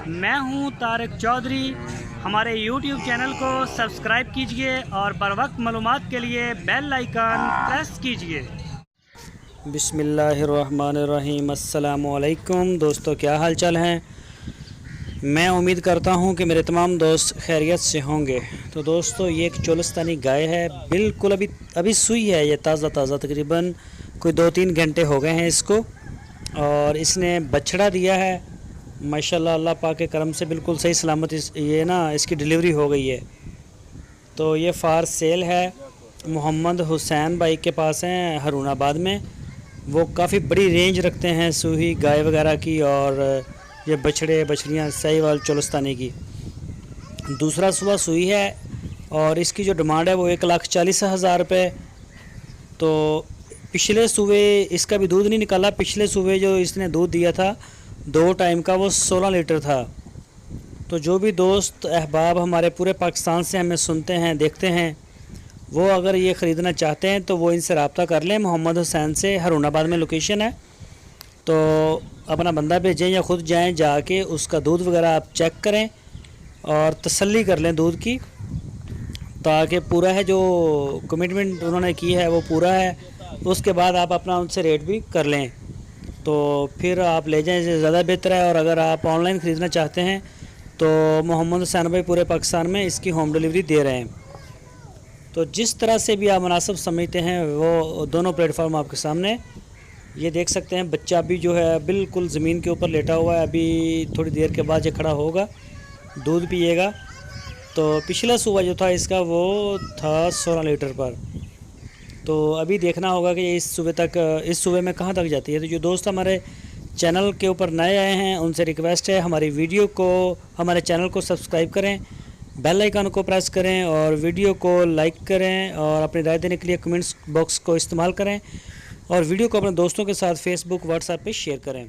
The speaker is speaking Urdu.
میں ہوں طارق چودھری. ہمارے یوٹیوب چینل کو سبسکرائب کیجئے اور بر وقت معلومات کے لیے بیل آئیکن پریس کیجئے. بسم اللہ الرحمن الرحیم. السلام علیکم دوستو، کیا حال چال ہیں؟ میں امید کرتا ہوں کہ میرے تمام دوست خیریت سے ہوں گے. تو دوستو، یہ ایک چولستانی گائے ہے، بالکل ابھی سوئی ہے. یہ تازہ تقریباً کوئی 2-3 گھنٹے ہو گئے ہیں اس کو، اور اس نے بچڑا دیا ہے. ماشاءاللہ اللہ پاک کے کرم سے بالکل صحیح سلامت اس کی ڈیلیوری ہو گئی ہے. تو یہ فار سیل ہے. محمد حسین بھائی کے پاس ہیں ہارون آباد میں. وہ کافی بڑی رینج رکھتے ہیں سوئی گائے وغیرہ کی، اور یہ بچھڑے بچڑیاں صحیح وال چولستانی کی. دوسرا صبح سوئی ہے، اور اس کی جو ڈیمانڈ ہے وہ 1,40,000 روپے. تو پچھلے صبح اس کا بھی دودھ نہیں نکالا. پچھلے صبح جو اس نے دودھ دیا تھا 2 ٹائم کا، وہ 16 لیٹر تھا. تو جو بھی دوست احباب ہمارے پورے پاکستان سے ہمیں سنتے ہیں دیکھتے ہیں، وہ اگر یہ خریدنا چاہتے ہیں تو وہ ان سے رابطہ کر لیں. محمد حسین سے ہارون آباد میں لوکیشن ہے. تو اپنا بندہ بھیجیں یا خود جائیں، جا کے اس کا دودھ وغیرہ آپ چیک کریں اور تسلی کر لیں دودھ کی، تاکہ پورا ہے جو کمٹمنٹ انہوں نے کی ہے وہ پورا ہے. اس کے بعد آپ اپنا ان سے ریٹ بھی کر لیں، تو پھر آپ لے جائیں، زیادہ بہتر ہے. اور اگر آپ آن لائن خریدنا چاہتے ہیں تو محمد حسین بھائی پورے پاکستان میں اس کی ہوم ڈیلیوری دے رہے ہیں. تو جس طرح سے بھی آپ مناسب سمجھتے ہیں وہ دونوں پلیٹ فارم آپ کے سامنے. یہ دیکھ سکتے ہیں بچہ بھی جو ہے بالکل زمین کے اوپر لیٹا ہوا ہے. ابھی تھوڑی دیر کے بعد یہ کھڑا ہوگا، دودھ پیے گا. تو پچھلا صبح جو تھا اس کا وہ تھا 16 لیٹر پر. تو ابھی دیکھنا ہوگا کہ اس صبح میں کہاں تک جاتی ہے. تو جو دوست ہمارے چینل کے اوپر نئے آئے ہیں ان سے ریکویسٹ ہے، ہماری ویڈیو کو، ہمارے چینل کو سبسکرائب کریں، بیل آئیکن کو پریس کریں، اور ویڈیو کو لائک کریں، اور اپنی رائے دینے کے لیے کمنٹس باکس کو استعمال کریں، اور ویڈیو کو اپنے دوستوں کے ساتھ فیس بک واٹس ایپ پہ شیئر کریں.